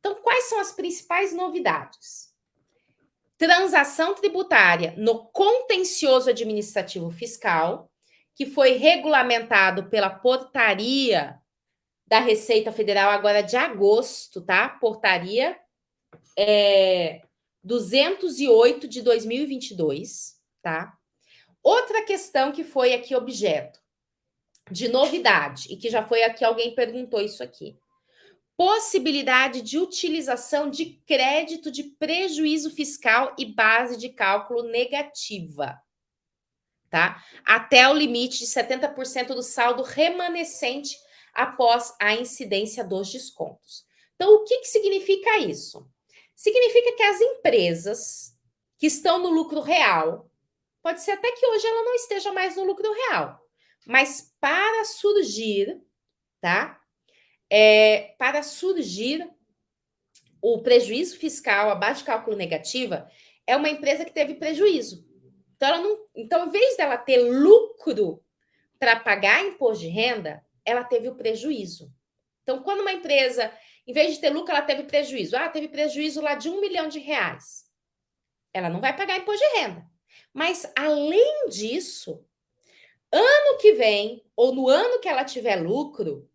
Então, quais são as principais novidades? Transação tributária no contencioso administrativo fiscal, que foi regulamentado pela portaria da Receita Federal agora de agosto, tá? Portaria 208 de 2022, tá? Outra questão que foi aqui objeto de novidade, e que já foi aqui, alguém perguntou isso aqui. Possibilidade de utilização de crédito de prejuízo fiscal e base de cálculo negativa, tá? Até o limite de 70% do saldo remanescente após a incidência dos descontos. Então, o que significa isso? Significa que as empresas que estão no lucro real, pode ser até que hoje ela não esteja mais no lucro real, mas para surgir, tá? Para surgir o prejuízo fiscal, a base de cálculo negativa, é uma empresa que teve prejuízo. Então, em vez dela ter lucro para pagar imposto de renda, ela teve o prejuízo. Então, quando uma empresa, em vez de ter lucro, ela teve prejuízo. Teve prejuízo lá de R$1 milhão. Ela não vai pagar imposto de renda. Mas, além disso, ano que vem, ou no ano que ela tiver lucro,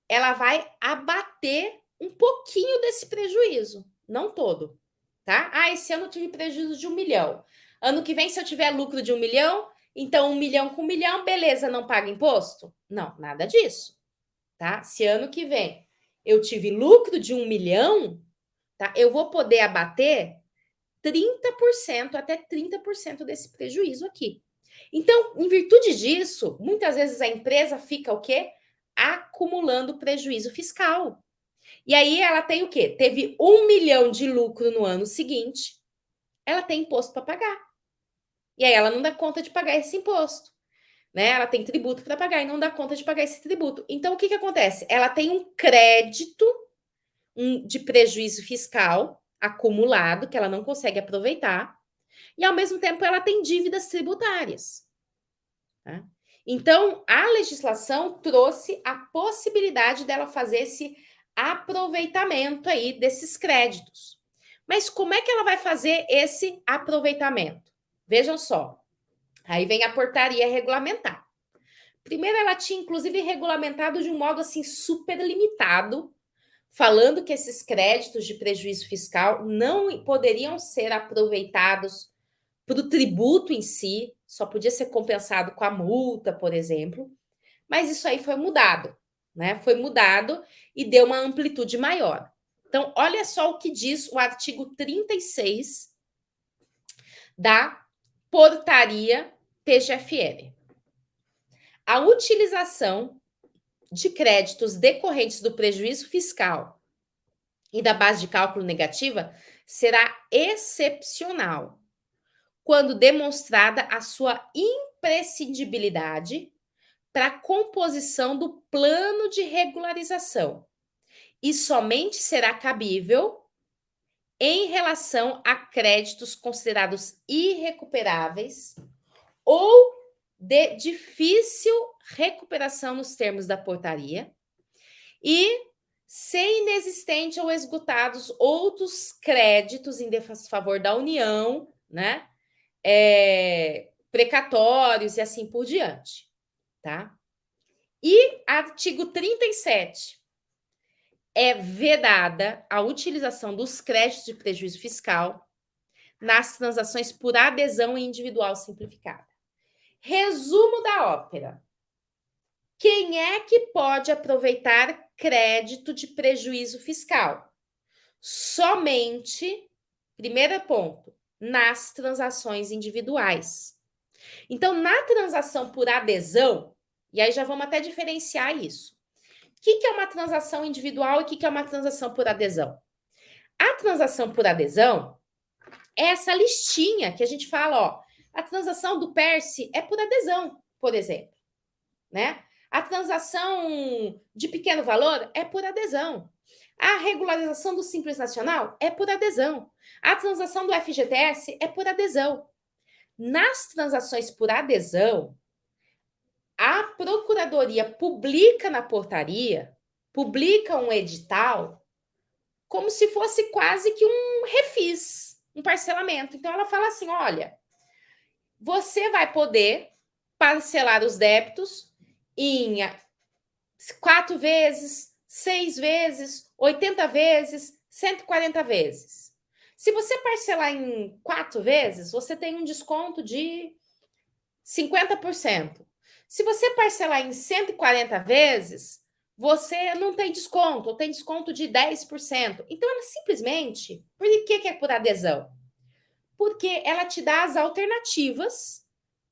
ela vai abater um pouquinho desse prejuízo, não todo, tá? Esse ano eu tive prejuízo de R$1 milhão. Ano que vem, se eu tiver lucro de R$1 milhão, então 1 milhão com 1 milhão, beleza, não paga imposto? Não, nada disso, tá? Se ano que vem eu tive lucro de 1 milhão, tá? Eu vou poder abater 30%, até 30% desse prejuízo aqui. Então, em virtude disso, muitas vezes a empresa fica o quê? Acumulando prejuízo fiscal. E aí ela tem o quê? Teve 1 milhão de lucro no ano seguinte, ela tem imposto para pagar. E aí ela não dá conta de pagar esse imposto, né? Ela tem tributo para pagar e não dá conta de pagar esse tributo. Então, o que acontece? Ela tem um crédito de prejuízo fiscal acumulado, que ela não consegue aproveitar, e ao mesmo tempo ela tem dívidas tributárias. Tá? Então, a legislação trouxe a possibilidade dela fazer esse aproveitamento aí desses créditos. Mas como é que ela vai fazer esse aproveitamento? Vejam só, aí vem a portaria regulamentar. Primeiro, ela tinha inclusive regulamentado de um modo assim super limitado, falando que esses créditos de prejuízo fiscal não poderiam ser aproveitados para o tributo em si, só podia ser compensado com a multa, por exemplo. Mas isso aí foi mudado, né? Foi mudado e deu uma amplitude maior. Então, olha só o que diz o artigo 36 da portaria PGFN. A utilização de créditos decorrentes do prejuízo fiscal e da base de cálculo negativa será excepcional quando demonstrada a sua imprescindibilidade para a composição do plano de regularização e somente será cabível em relação a créditos considerados irrecuperáveis ou de difícil recuperação nos termos da portaria e ser inexistente ou esgotados outros créditos em desfavor da União, né? Precatórios e assim por diante, tá? E artigo 37. É vedada a utilização dos créditos de prejuízo fiscal nas transações por adesão individual simplificada. Resumo da ópera. Quem é que pode aproveitar crédito de prejuízo fiscal? Somente, primeiro ponto, nas transações individuais. Então, na transação por adesão, e aí já vamos até diferenciar isso. O que é uma transação individual e o que é uma transação por adesão? A transação por adesão é essa listinha que a gente fala, ó, a transação do PERSE é por adesão, por exemplo, né? A transação de pequeno valor é por adesão. A regularização do Simples Nacional é por adesão. A transação do FGTS é por adesão. Nas transações por adesão, a Procuradoria publica na portaria, publica um edital como se fosse quase que um refis, um parcelamento. Então, ela fala assim: olha, você vai poder parcelar os débitos em 4 vezes, 6 vezes, 80 vezes, 140 vezes. Se você parcelar em 4 vezes, você tem um desconto de 50%. Se você parcelar em 140 vezes, você não tem desconto, ou tem desconto de 10%. Então, ela simplesmente. Por que é por adesão? Porque ela te dá as alternativas,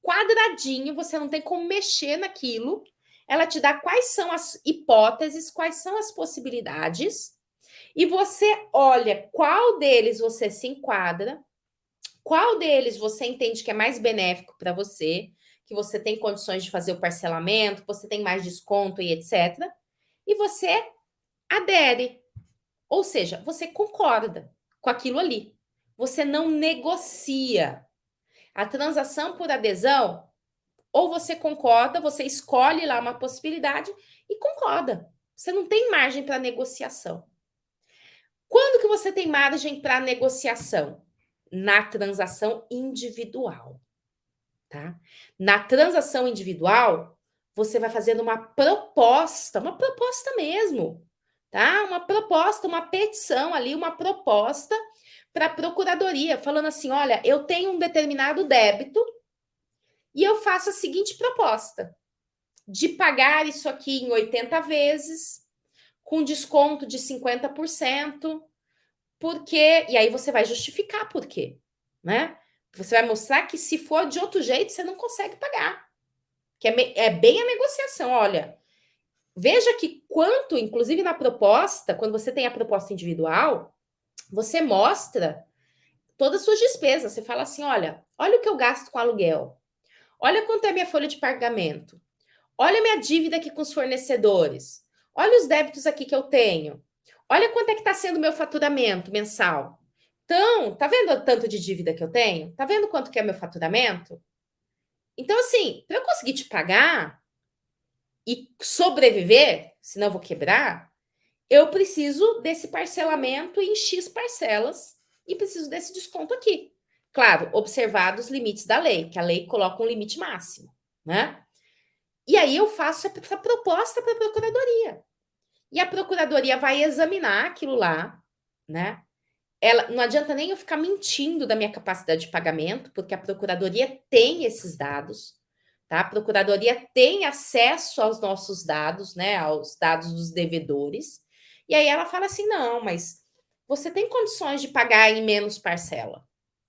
quadradinho, você não tem como mexer naquilo. Ela te dá quais são as hipóteses, quais são as possibilidades, e você olha qual deles você se enquadra, qual deles você entende que é mais benéfico para você, que você tem condições de fazer o parcelamento, que você tem mais desconto e etc. E você adere. Ou seja, você concorda com aquilo ali. Você não negocia. A transação por adesão, ou você concorda, você escolhe lá uma possibilidade e concorda. Você não tem margem para negociação. Quando que você tem margem para negociação? Na transação individual, tá? Na transação individual, você vai fazendo uma proposta mesmo, tá? Uma proposta, uma petição ali, uma proposta para a procuradoria, falando assim: olha, eu tenho um determinado débito e eu faço a seguinte proposta: de pagar isso aqui em 80 vezes, com desconto de 50%, porque. E aí você vai justificar por quê, né? Você vai mostrar que se for de outro jeito, você não consegue pagar. Que é bem a negociação. Olha, veja que quanto, inclusive na proposta, quando você tem a proposta individual, você mostra todas as suas despesas. Você fala assim: olha o que eu gasto com aluguel. Olha quanto é minha folha de pagamento. Olha a minha dívida aqui com os fornecedores. Olha os débitos aqui que eu tenho. Olha quanto é que está sendo o meu faturamento mensal. Então, tá vendo o tanto de dívida que eu tenho? Tá vendo quanto que é meu faturamento? Então, assim, para eu conseguir te pagar e sobreviver, senão eu vou quebrar, eu preciso desse parcelamento em X parcelas e preciso desse desconto aqui. Claro, observados os limites da lei, que a lei coloca um limite máximo, né? E aí eu faço essa proposta para a procuradoria. E a procuradoria vai examinar aquilo lá, né? Ela, não adianta nem eu ficar mentindo da minha capacidade de pagamento, porque a procuradoria tem esses dados, tá? A procuradoria tem acesso aos nossos dados, né? Aos dados dos devedores. E aí ela fala assim: não, mas você tem condições de pagar em menos parcela.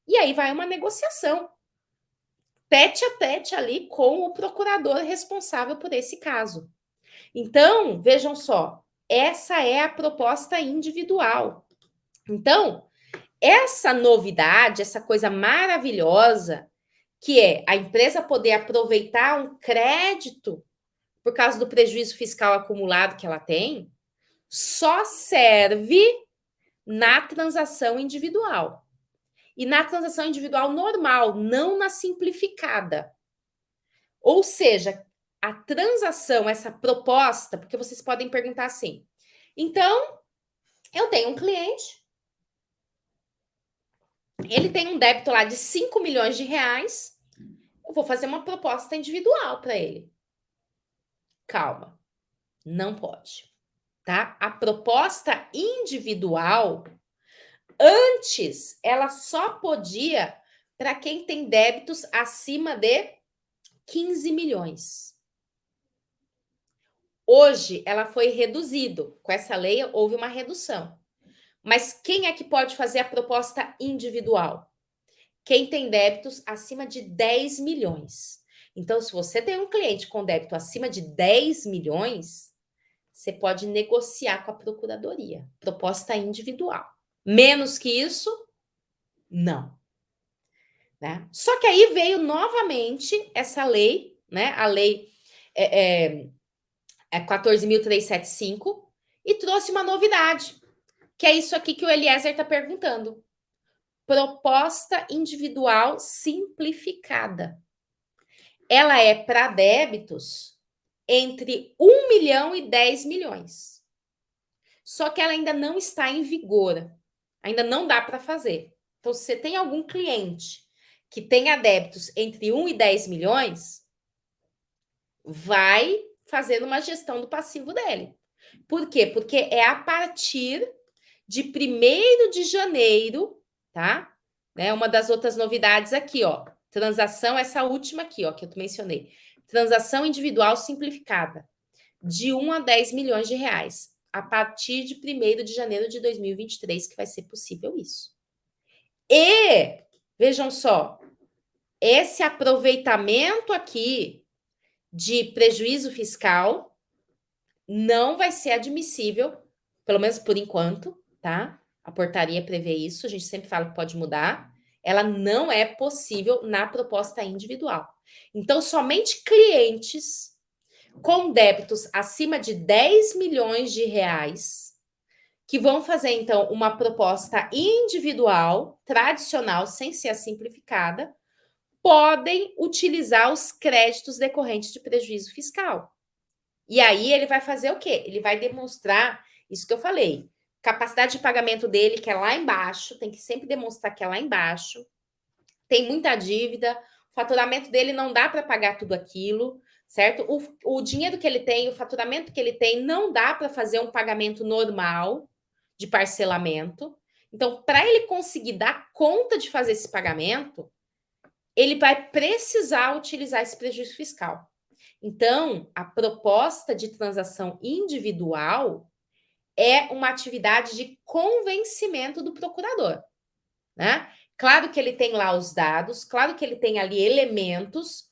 E aí vai uma negociação, tete a tete ali com o procurador responsável por esse caso. Então, vejam só, essa é a proposta individual. Então, essa novidade, essa coisa maravilhosa, que é a empresa poder aproveitar um crédito por causa do prejuízo fiscal acumulado que ela tem, só serve na transação individual. E na transação individual normal, não na simplificada. Ou seja, a transação, essa proposta, porque vocês podem perguntar assim: então, eu tenho um cliente, ele tem um débito lá de 5 milhões de reais, eu vou fazer uma proposta individual para ele. Calma, não pode, tá? A proposta individual, antes, ela só podia para quem tem débitos acima de 15 milhões. Hoje, ela foi reduzido. Com essa lei, houve uma redução. Mas quem é que pode fazer a proposta individual? Quem tem débitos acima de 10 milhões. Então, se você tem um cliente com débito acima de 10 milhões, você pode negociar com a procuradoria. Proposta individual. Menos que isso, não. Né? Só que aí veio novamente essa lei, né? A lei 14.375, e trouxe uma novidade, que é isso aqui que o Eliezer está perguntando. Proposta individual simplificada. Ela é para débitos entre 1 milhão e 10 milhões. só que ela ainda não está em vigor. Ainda não dá para fazer. Então, se você tem algum cliente que tenha débitos entre 1 e 10 milhões, vai fazer uma gestão do passivo dele. Por quê? Porque é a partir de 1º de janeiro, tá? Né? Uma das outras novidades aqui, ó. Transação, essa última aqui, ó, que eu mencionei. Transação individual simplificada, de 1 a 10 milhões de reais, a partir de 1º de janeiro de 2023, que vai ser possível isso. E, vejam só, esse aproveitamento aqui de prejuízo fiscal não vai ser admissível, pelo menos por enquanto, tá? A portaria prevê isso, a gente sempre fala que pode mudar. Ela não é possível na proposta individual. Então, somente clientes com débitos acima de 10 milhões de reais, que vão fazer, então, uma proposta individual, tradicional, sem ser a simplificada, podem utilizar os créditos decorrentes de prejuízo fiscal. E aí ele vai fazer o quê? Ele vai demonstrar isso que eu falei. Capacidade de pagamento dele, que é lá embaixo, tem que sempre demonstrar que é lá embaixo. Tem muita dívida, o faturamento dele não dá para pagar tudo aquilo, certo? O dinheiro que ele tem, o faturamento que ele tem, não dá para fazer um pagamento normal de parcelamento. Então, para ele conseguir dar conta de fazer esse pagamento, ele vai precisar utilizar esse prejuízo fiscal. Então, a proposta de transação individual é uma atividade de convencimento do procurador, né? Claro que ele tem lá os dados, claro que ele tem ali elementos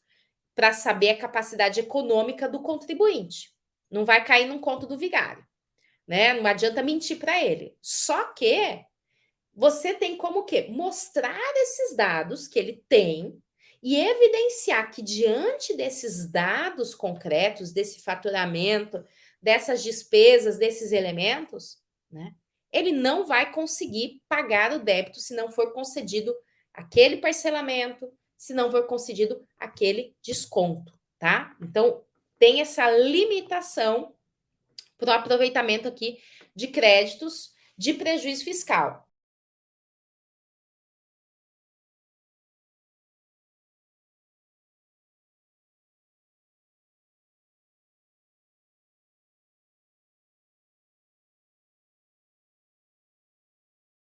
para saber a capacidade econômica do contribuinte. Não vai cair num conto do vigário, né? Não adianta mentir para ele. Só que você tem como o quê? Mostrar esses dados que ele tem e evidenciar que diante desses dados concretos, desse faturamento, dessas despesas, desses elementos, né, ele não vai conseguir pagar o débito se não for concedido aquele parcelamento, se não for concedido aquele desconto, tá? Então, tem essa limitação para o aproveitamento aqui de créditos de prejuízo fiscal.